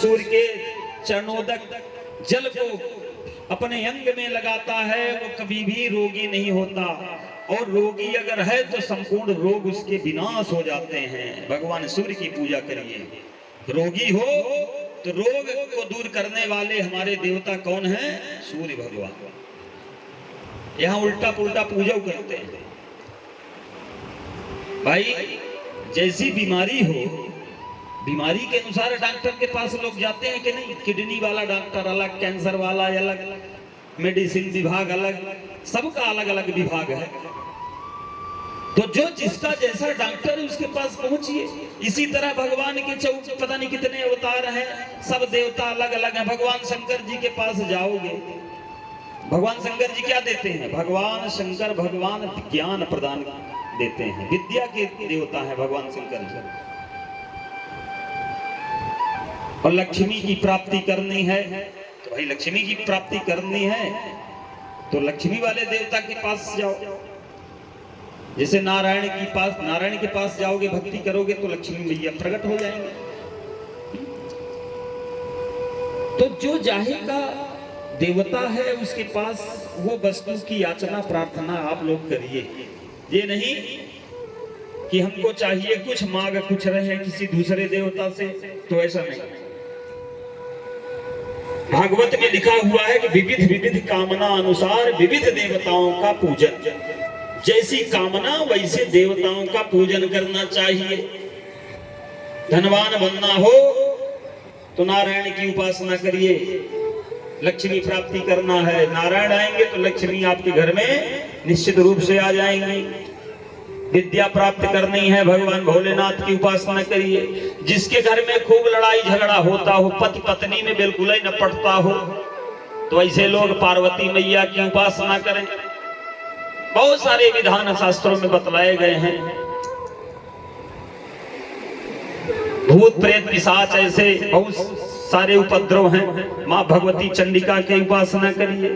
सूर्य के चरणोदक जल को अपने अंग में लगाता है वो कभी भी रोगी नहीं होता, और रोगी अगर है तो संपूर्ण रोग उसके विनाश हो जाते हैं। भगवान सूर्य की पूजा करिए। रोगी हो तो रोग को दूर करने वाले हमारे देवता कौन हैं? सूर्य भगवान। यहाँ उल्टा पुल्टा पूजा करते हैं भाई। जैसी बीमारी हो, बीमारी के अनुसार डॉक्टर के पास लोग जाते हैं कि नहीं? किडनी वाला डॉक्टर अलग, कैंसर वाला अलग, मेडिसिन विभाग अलग, सबका अलग अलग विभाग है। तो जो जिसका जैसा डॉक्टर है उसके पास पहुंचिए। इसी तरह भगवान के पता नहीं कितने अवतार हैं, सब देवता अलग अलग हैं। भगवान शंकर जी के पास जाओगे, भगवान शंकर जी क्या देते हैं? भगवान शंकर भगवान ज्ञान प्रदान देते हैं, विद्या के देवता हैं भगवान शंकर जी। और लक्ष्मी की प्राप्ति करनी है तो भाई लक्ष्मी की प्राप्ति करनी है तो लक्ष्मी वाले देवता के पास जाओ। जैसे नारायण के पास जाओगे, भक्ति करोगे तो लक्ष्मी मैया प्रकट हो जाएंगे। तो जो जाहेगा देवता है उसके पास वो वस्तु की याचना प्रार्थना आप लोग करिए। ये नहीं कि हमको चाहिए कुछ मांग कुछ रहे किसी दूसरे देवता से, तो ऐसा नहीं। भागवत में लिखा हुआ है कि विविध विविध कामना अनुसार विविध देवताओं का पूजन। जैसी कामना वैसे देवताओं का पूजन करना चाहिए। धनवान बनना हो तो नारायण की उपासना करिए। लक्ष्मी प्राप्ति करना है, नारायण आएंगे तो लक्ष्मी आपके घर में निश्चित रूप से आ जाएंगी। विद्या प्राप्त करनी है, भगवान भोलेनाथ की उपासना करिए। जिसके घर में खूब लड़ाई झगड़ा होता हो, पति पत्नी में बिल्कुल ही न पटता हो, तो ऐसे लोग पार्वती मैया की उपासना करें। बहुत सारे विधान शास्त्रों में बतलाए गए हैं। भूत प्रेत पिशाच ऐसे बहुत सारे उपद्रव हैं। माँ भगवती चंडिका की उपासना करिए।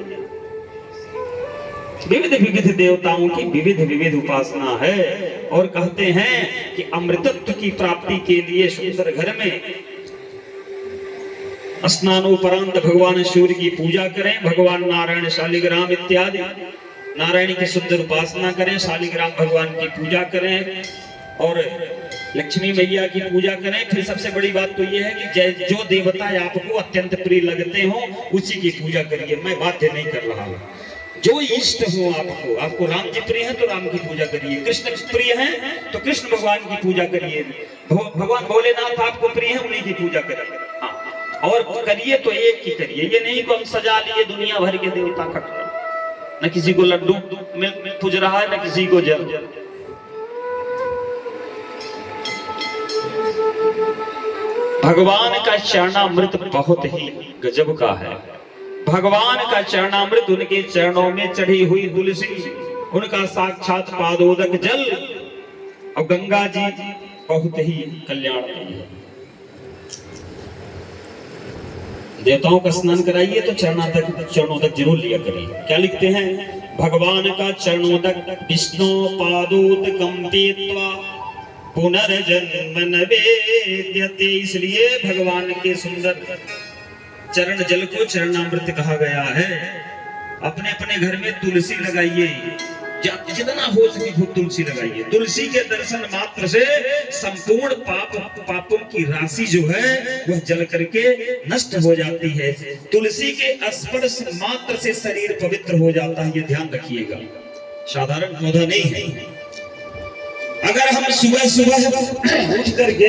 विविध विविध देवताओं की विविध विविध उपासना है। और कहते हैं कि अमृतत्व की प्राप्ति के लिए सुंदर घर में स्नानोपरांत भगवान सूर्य की पूजा करें। भगवान नारायण शालिग्राम इत्यादि नारायण की सुंदर उपासना करें। शालिग्राम भगवान की पूजा करें और लक्ष्मी मैया की पूजा करें। फिर सबसे बड़ी बात तो यह है कि जो देवता आपको अत्यंत प्रिय लगते हो उसी की पूजा करिए। मैं बाध्य नहीं कर रहा हूँ। जो इष्ट हो आपको राम जी प्रिय है तो राम की पूजा करिए, कृष्ण प्रिय है तो कृष्ण भगवान की पूजा करिए, भगवान भोलेनाथ आपको प्रिय है उन्हीं की पूजा करिए। हाँ, और करिए तो एक की करिए। ये नहीं को हम सजा लिए दुनिया भर के देवता का, न किसी को लड्डू में पूज रहा है न किसी को जल। भगवान का चरणामृत बहुत ही गजब का है। भगवान का चरणामृत, उनके चरणों में चढ़ी हुई तुलसी, उनका साक्षात पादोदक जल और गंगा जी बहुत ही कल्याणकारी है। देवताओं का स्नान कराइए तो चरणोदक जरूर लिया करिए। क्या लिखते हैं? भगवान का चरणोदक विष्णु पादोदकम पीत्वा पुनर्जन्म न वेद्यते। इसलिए भगवान के सुंदर चरण जल को चरणामृत कहा गया है। अपने अपने घर में तुलसी लगाइए, जितना हो सके तुलसी लगाइए। तुलसी के दर्शन मात्र से संपूर्ण पापों की राशि जो है वह जल करके नष्ट हो जाती है। तुलसी के स्पर्श मात्र से शरीर पवित्र हो जाता है, ये ध्यान रखिएगा। साधारण पौधा नहीं है। अगर हम सुबह सुबह उठ करके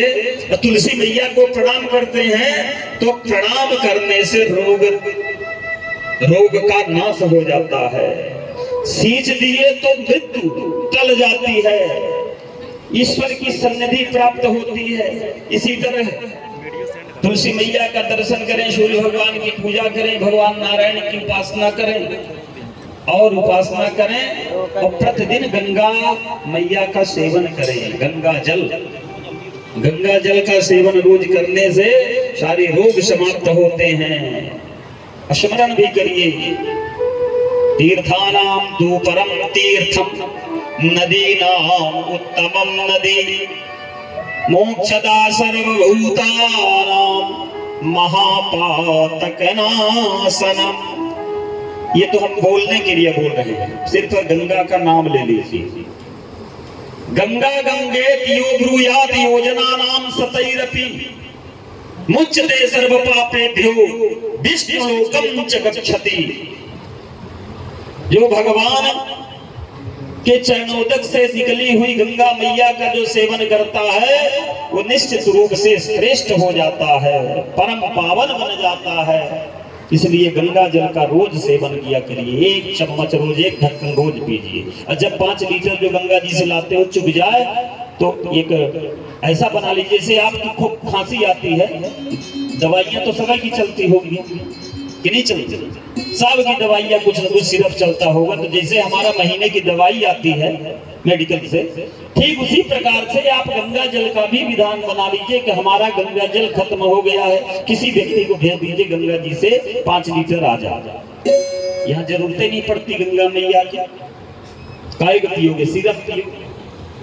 तुलसी मैया को प्रणाम करते हैं तो प्रणाम करने से रोग का नाश हो जाता है। सींच दिए तो मृत्यु टल जाती है, ईश्वर की सन्निधि प्राप्त होती है। इसी तरह तुलसी मैया का दर्शन करें, सूर्य भगवान की पूजा करें, भगवान नारायण की उपासना करें और उपासना करें और प्रतिदिन गंगा मैया का सेवन करें। गंगा जल का सेवन रोज करने से सारे रोग समाप्त होते हैं। स्मरण भी करिए, तीर्थानां तु परम तीर्थम नदीनां उत्तमम नदी मोक्षदा सर्वभूतानां महापातक नाशनम। ये तो हम बोलने के लिए बोल रहे हैं, सिर्फ गंगा का नाम ले लीजिए। गंगा गंगेति यो ब्रूयात योजना नाम सतैरपि मुच्यते सर्व पापेभ्यो विष्णुलोकम च गच्छति। जो भगवान के चरणोदक से निकली हुई गंगा मैया का जो सेवन करता है वो निश्चित रूप से श्रेष्ठ हो जाता है, परम पावन बन जाता है। इसलिए गंगा जल का रोज सेवन किया करिए, 1 चम्मच रोज, 1 ढक्कन रोज पीजिए। और जब 5 लीटर जो गंगा जी से लाते हो चुक जाए तो एक ऐसा बना लीजिए, जैसे आपकी खूब खांसी आती है, दवाइयां तो सभी की चलती होगी कि नहीं चलती? सब की दवाइयां कुछ न कुछ सिर्फ चलता होगा। तो जैसे हमारा महीने की दवाई आती है मेडिकल से, ठीक उसी प्रकार से आप गंगा जल का भी विधान बना लीजिए कि हमारा गंगा जल खत्म हो गया है, किसी व्यक्ति को भेज दीजिए गंगा जी से 5 लीटर आ जाए। यहाँ जरूरतें नहीं पड़ती गंगा मैया की। काय को पियोगे? सिरप पियो,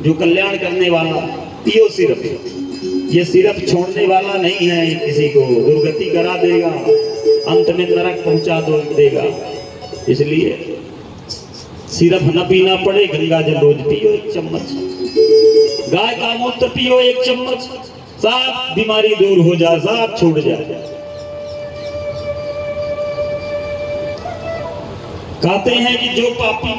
जो कल्याण करने वाला पियो सिरप। ये सिरप छोड़ने वाला नहीं है, किसी को दुर्गति करा देगा, अंत में नरक पहुंचा देगा। इसलिए सिरप न पीना पड़े, गंगा जल रोज पियो 1 चम्मच, गाय का मूत्र पियो 1 चम्मच, सब बीमारी दूर हो जाए, सब छूट जाए। कहते हैं कि जो पापी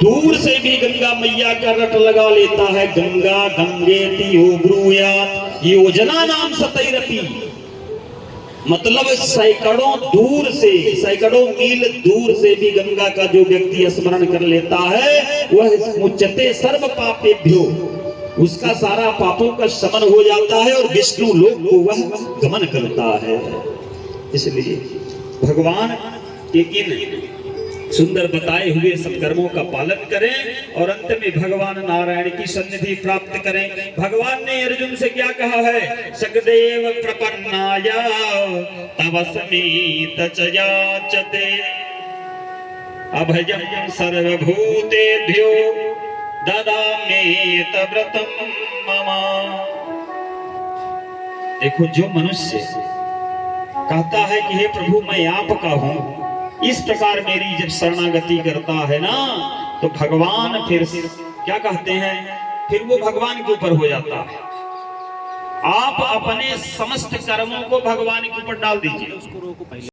दूर से भी गंगा मैया का रट लगा लेता है, गंगा गंगेति यो ब्रूयात योजना नाम सतैरपि, मतलब सैकड़ों दूर से, सैकड़ों मील दूर से भी गंगा का जो व्यक्ति स्मरण कर लेता है वह मुच्यते सर्व पापेभ्यो, उसका सारा पापों का शमन हो जाता है और विष्णु लोक को वह गमन करता है। इसलिए भगवान के इन सुंदर बताए हुए सत्कर्मों का पालन करें और अंत में भगवान नारायण की सन्निधि प्राप्त करें। भगवान ने अर्जुन से क्या कहा है? सगदेव प्रपन्नाय तव समीत च याचते अभयं सर्वभूतेभ्यो ददामि तव्रतं मम। देखो, जो मनुष्य कहता है कि हे प्रभु मैं आपका हूं, इस प्रकार मेरी जब शरणागति करता है ना, तो भगवान फिर क्या कहते हैं? फिर वो भगवान के ऊपर हो जाता है। आप अपने समस्त कर्मों को भगवान के ऊपर डाल दीजिए।